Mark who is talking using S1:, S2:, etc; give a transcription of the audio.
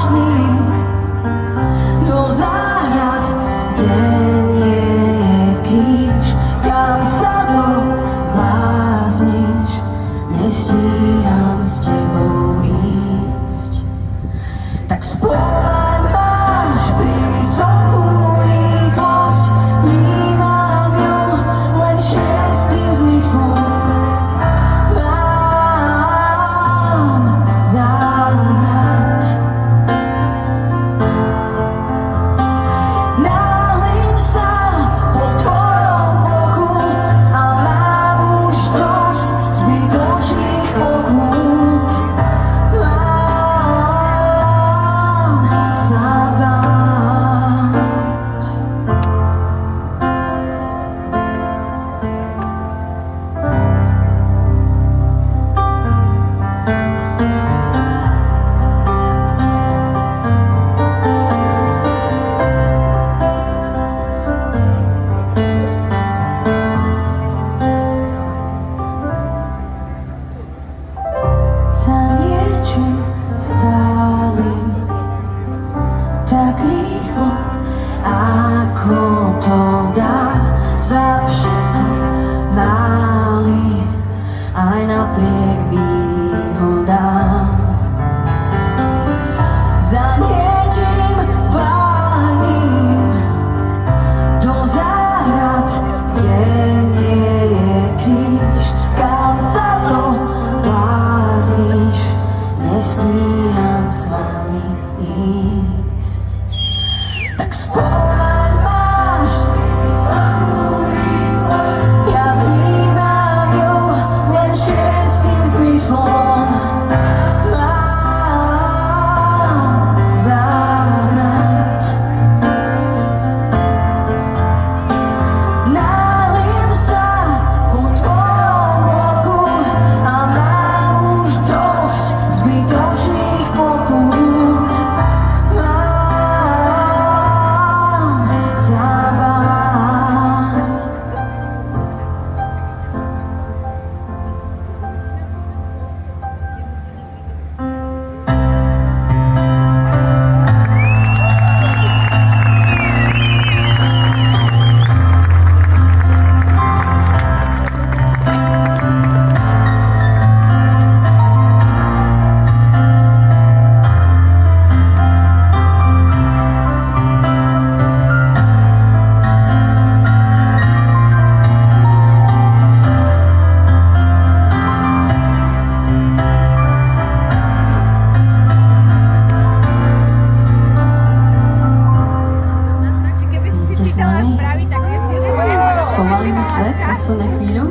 S1: vášným do záhrad, kde nie je kríž, kam sa to blázniš, nestíham s tebou ísť. Tak spomaň, máš vysokú rýchlosť, vnímam ju len šiestým zmyslom. Mám závrat. Náhlim sa po tvojom boku a mám už dosť zbytočných pokút. Mám sa báť. Za niečím stálym, tak rýchlo, ako to dá sa všetko máli, aj napriek výhodám. Za niečím váleným do záhrad, kde nie je kríž, kam sa to blázniš, nestíham s vami ísť. Tak spomaň, máš ja vnímam ju len šiestým zmyslom. Mám závrat. Náhlim sa po tvojom boku a mám už dosť zbytočných pokút. Mám sa báť.
S2: Keby si si dala spraviť, tak vieš, kde sa bude.
S1: Spomalíme svet aspoň na chvíľu.